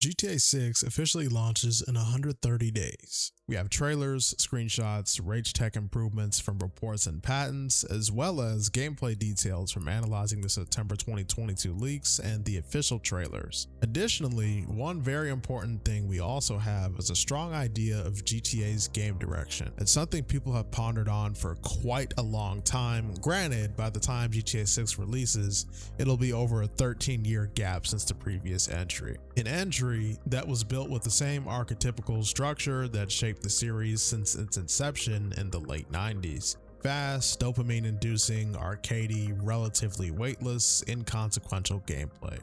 GTA 6 officially launches in 130 days. We have trailers, screenshots, rage tech improvements from reports and patents, as well as gameplay details from analyzing the September 2022 leaks and the official trailers. Additionally, one very important thing we also have is a strong idea of GTA's game direction. It's something people have pondered on for quite a long time. Granted, by the time GTA 6 releases, it'll be over a 13-year gap since the previous entry. An entry that was built with the same archetypical structure that shaped the series since its inception in the late 90s. Fast, dopamine-inducing, arcadey, relatively weightless, inconsequential gameplay.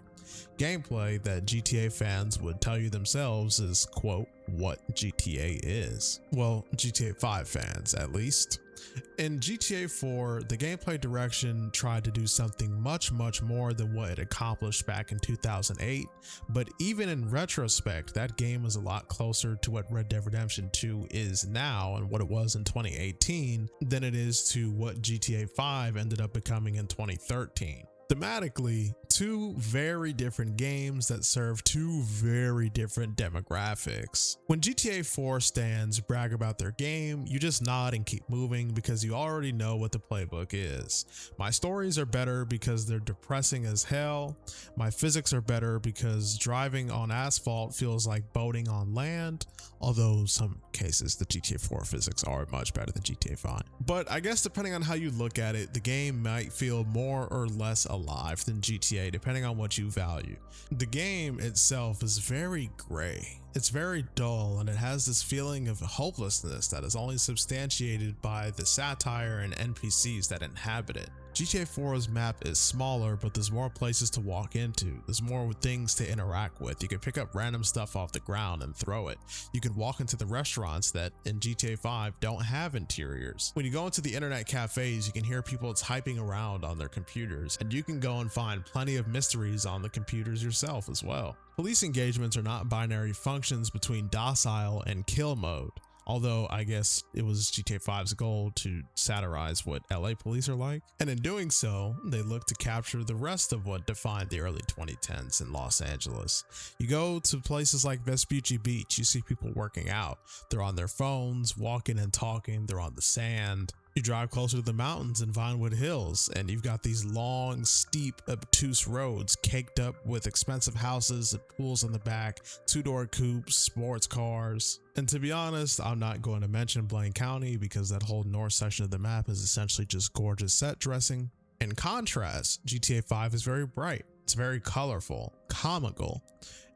Gameplay that GTA fans would tell you themselves is, quote, what GTA is. Well, GTA 5 fans, at least. In GTA 4, the gameplay direction tried to do something much more than what it accomplished back in 2008, but even in retrospect, that game was a lot closer to what Red Dead Redemption 2 is now and what it was in 2018 than it is to what GTA 5 ended up becoming in 2013. Thematically, two very different games that serve two very different demographics. When GTA 4 stands brag about their game, you just nod and keep moving because you already know what the playbook is. My stories are better because they're depressing as hell. My physics are better because driving on asphalt feels like boating on land, although some cases the GTA 4 physics are much better than GTA 5. But I guess depending on how you look at it, the game might feel more or less alive than GTA depending on what you value. The game itself is very gray. It's very dull and it has this feeling of hopelessness that is only substantiated by the satire and NPCs that inhabit it. GTA 4's map is smaller, but there's more places to walk into. There's more things to interact with. You can pick up random stuff off the ground and throw it. You can walk into the restaurants that in GTA 5 don't have interiors. When you go into the internet cafes, you can hear people typing around on their computers, and you can go and find plenty of mysteries on the computers yourself as well. Police engagements are not binary functions between docile and kill mode. Although I guess it was GTA 5's goal to satirize what LA police are like. And in doing so, they look to capture the rest of what defined the early 2010s in Los Angeles. You go to places like Vespucci Beach, you see people working out. They're on their phones, walking and talking, they're on the sand. You drive closer to the mountains in Vinewood Hills, and you've got these long, steep, obtuse roads caked up with expensive houses and pools in the back, two-door coupes, sports cars. And to be honest, I'm not going to mention Blaine County because that whole north section of the map is essentially just gorgeous set dressing. In contrast, GTA 5 is very bright. It's very colorful, comical.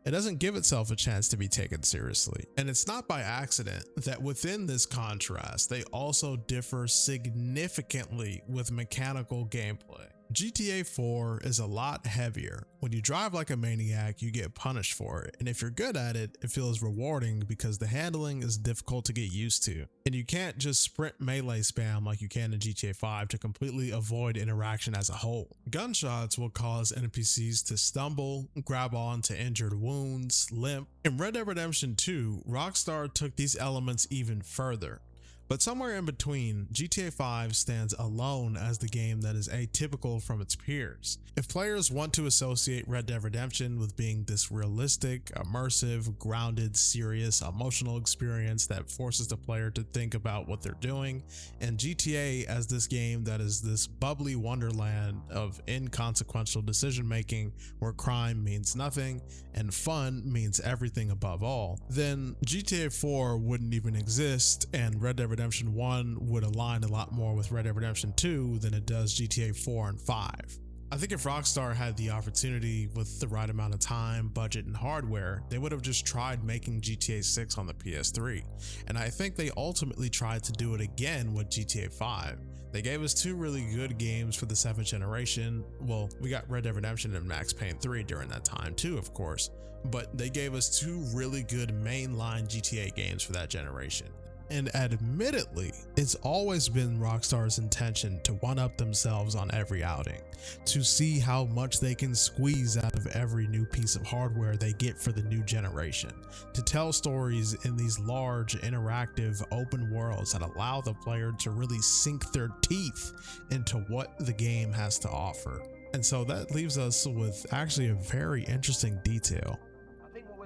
It doesn't give itself a chance to be taken seriously. And it's not by accident that within this contrast, they also differ significantly with mechanical gameplay. GTA 4 is a lot heavier. When you drive like a maniac, you get punished for it. And if you're good at it, it feels rewarding because the handling is difficult to get used to. And you can't just sprint melee spam like you can in GTA 5 to completely avoid interaction as a whole. Gunshots will cause NPCs to stumble, grab on to injured wounds, limp. In Red Dead Redemption 2, Rockstar took these elements even further. But somewhere in between, GTA 5 stands alone as the game that is atypical from its peers. If players want to associate Red Dead Redemption with being this realistic, immersive, grounded, serious, emotional experience that forces the player to think about what they're doing, and GTA as this game that is this bubbly wonderland of inconsequential decision making where crime means nothing and fun means everything above all, then GTA 4 wouldn't even exist and Red Dead Redemption 1 would align a lot more with Red Dead Redemption 2 than it does GTA 4 and 5. I think if Rockstar had the opportunity with the right amount of time, budget, and hardware, they would have just tried making GTA 6 on the PS3. And I think they ultimately tried to do it again with GTA 5. They gave us two really good games for the 7th generation. Well, we got Red Dead Redemption and Max Payne 3 during that time too, of course. But they gave us two really good mainline GTA games for that generation. And admittedly, it's always been Rockstar's intention to one-up themselves on every outing, to see how much they can squeeze out of every new piece of hardware they get for the new generation, to tell stories in these large, interactive, open worlds that allow the player to really sink their teeth into what the game has to offer. And so that leaves us with actually a very interesting detail.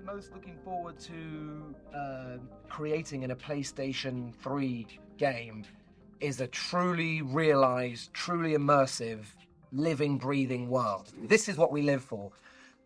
most looking forward to creating in a PlayStation 3 game is a truly realized, truly immersive, living, breathing world. This is what we live for.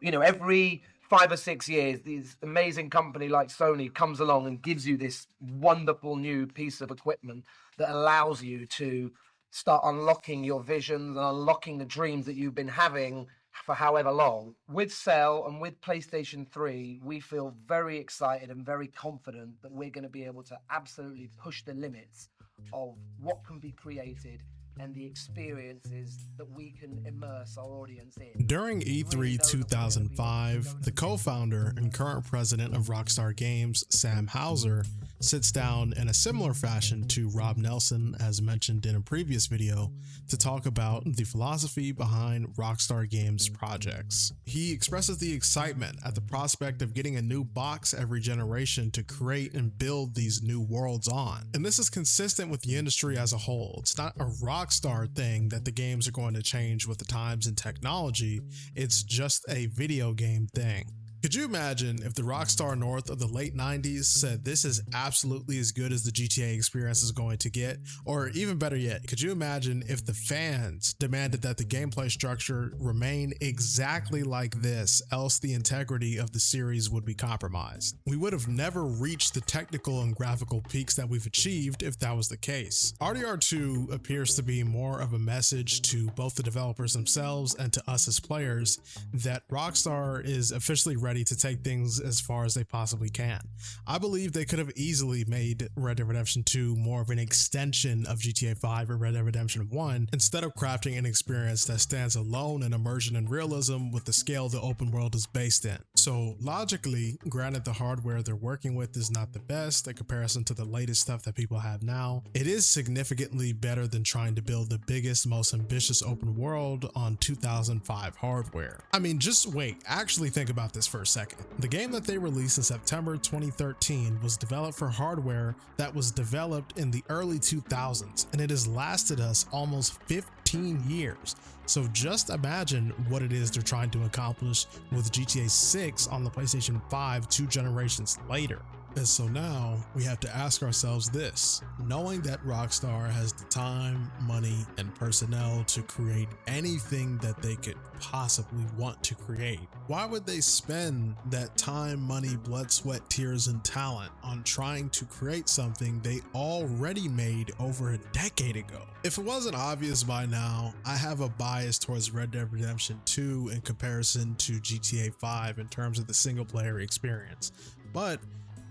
You know, every 5 or 6 years, this amazing company like Sony comes along and gives you this wonderful new piece of equipment that allows you to start unlocking your visions and unlocking the dreams that you've been having for however long. With Cell and with PlayStation 3, we feel very excited and very confident that we're going to be able to absolutely push the limits of what can be created and the experiences that we can immerse our audience in. During E3 2005, the co-founder and current president of Rockstar Games, Sam Houser, sits down in a similar fashion to Rob Nelson, as mentioned in a previous video, to talk about the philosophy behind Rockstar Games projects. He expresses the excitement at the prospect of getting a new box every generation to create and build these new worlds on. And this is consistent with the industry as a whole. It's not a Rockstar thing that the games are going to change with the times and technology. It's just a video game thing. Could you imagine if the Rockstar North of the late 90s said this is absolutely as good as the GTA experience is going to get? Or even better yet, could you imagine if the fans demanded that the gameplay structure remain exactly like this, else the integrity of the series would be compromised? We would have never reached the technical and graphical peaks that we've achieved if that was the case. RDR2 appears to be more of a message to both the developers themselves and to us as players that Rockstar is officially ready to take things as far as they possibly can. I believe they could have easily made Red Dead Redemption 2 more of an extension of GTA 5 or Red Dead Redemption 1 instead of crafting an experience that stands alone in immersion and realism with the scale the open world is based in. So logically, granted the hardware they're working with is not the best in comparison to the latest stuff that people have now, it is significantly better than trying to build the biggest, most ambitious open world on 2005 hardware. I mean, just wait, actually think about this for a second. The game that they released in September 2013 was developed for hardware that was developed in the early 2000s, and it has lasted us almost 15 years. So just imagine what it is they're trying to accomplish with GTA 6 on the PlayStation 5 2 generations later. And so now we have to ask ourselves this: knowing that Rockstar has the time, money, and personnel to create anything that they could possibly want to create, why would they spend that time, money, blood, sweat, tears, and talent on trying to create something they already made over a decade ago? If it wasn't obvious by now, I have a bias towards Red Dead Redemption 2 in comparison to GTA 5 in terms of the single player experience, but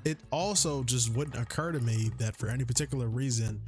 it also just wouldn't occur to me that for any particular reason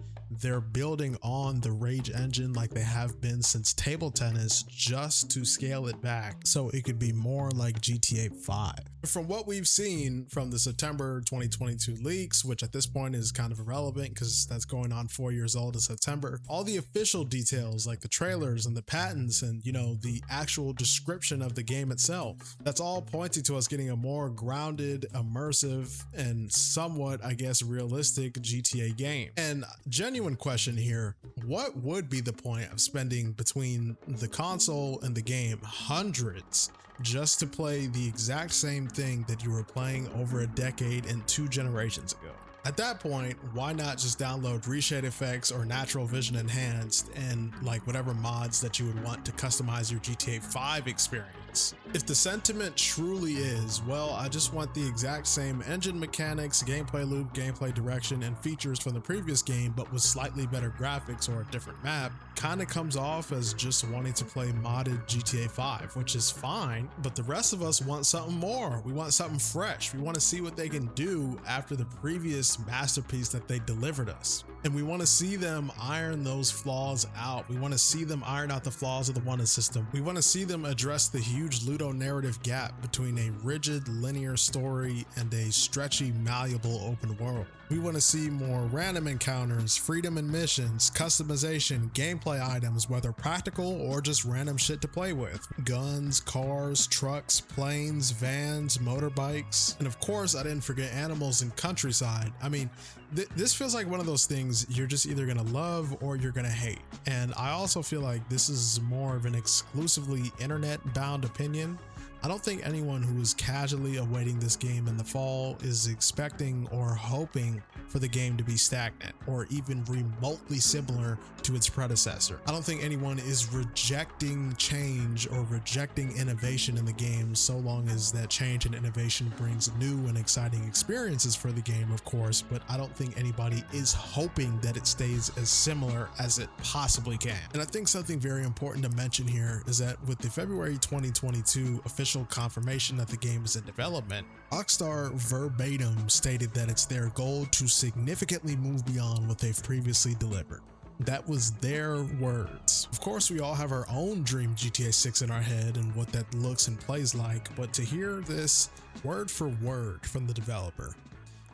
they're building on the Rage engine like they have been since table tennis just to scale it back so it could be more like GTA 5. From what we've seen from the September 2022 leaks, which at this point is kind of irrelevant because that's going on 4 years old in September, all the official details like the trailers and the patents and, you know, the actual description of the game itself, that's all pointing to us getting a more grounded, immersive, and somewhat, I guess, realistic GTA game. And genuine question here, what would be the point of spending between the console and the game hundreds just to play the exact same thing that you were playing over a decade and 2 generations ago? At that point, why not just download reshade effects or natural vision enhanced and like whatever mods that you would want to customize your GTA 5 experience? If the sentiment truly is, well, I just want the exact same engine mechanics, gameplay loop, gameplay direction, and features from the previous game, but with slightly better graphics or a different map, kind of comes off as just wanting to play modded GTA 5, which is fine, but the rest of us want something more. We want something fresh. We want to see what they can do after the previous masterpiece that they delivered us. And we want to see them iron those flaws out. We want to see them iron out the flaws of the one system. We want to see them address the huge ludo-narrative gap between a rigid linear story and a stretchy, malleable open world. We want to see more random encounters, freedom in missions, customization, gameplay items, whether practical or just random shit to play with. Guns, cars, trucks, planes, vans, motorbikes, and of course I didn't forget animals and countryside. I mean, this feels like one of those things you're just either gonna love or you're gonna hate. And I also feel like this is more of an exclusively internet-bound opinion I don't think anyone who is casually awaiting this game in the fall is expecting or hoping for the game to be stagnant or even remotely similar to its predecessor. I don't think anyone is rejecting change or rejecting innovation in the game, so long as that change and innovation brings new and exciting experiences for the game, of course, but I don't think anybody is hoping that it stays as similar as it possibly can. And I think something very important to mention here is that with the February 2022 official confirmation that the game is in development, Rockstar verbatim stated that it's their goal to significantly move beyond what they've previously delivered. That was their words. Of course, we all have our own dream GTA 6 in our head and what that looks and plays like, but to hear this word for word from the developer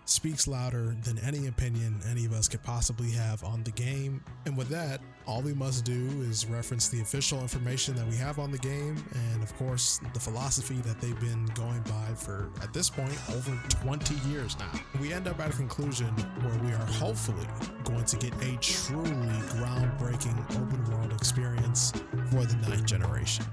speaks louder than any opinion any of us could possibly have on the game. And with that, all we must do is reference the official information that we have on the game and, of course, the philosophy that they've been going by for, at this point, over 20 years now. We end up at a conclusion where we are hopefully going to get a truly groundbreaking open world experience for the 9th generation.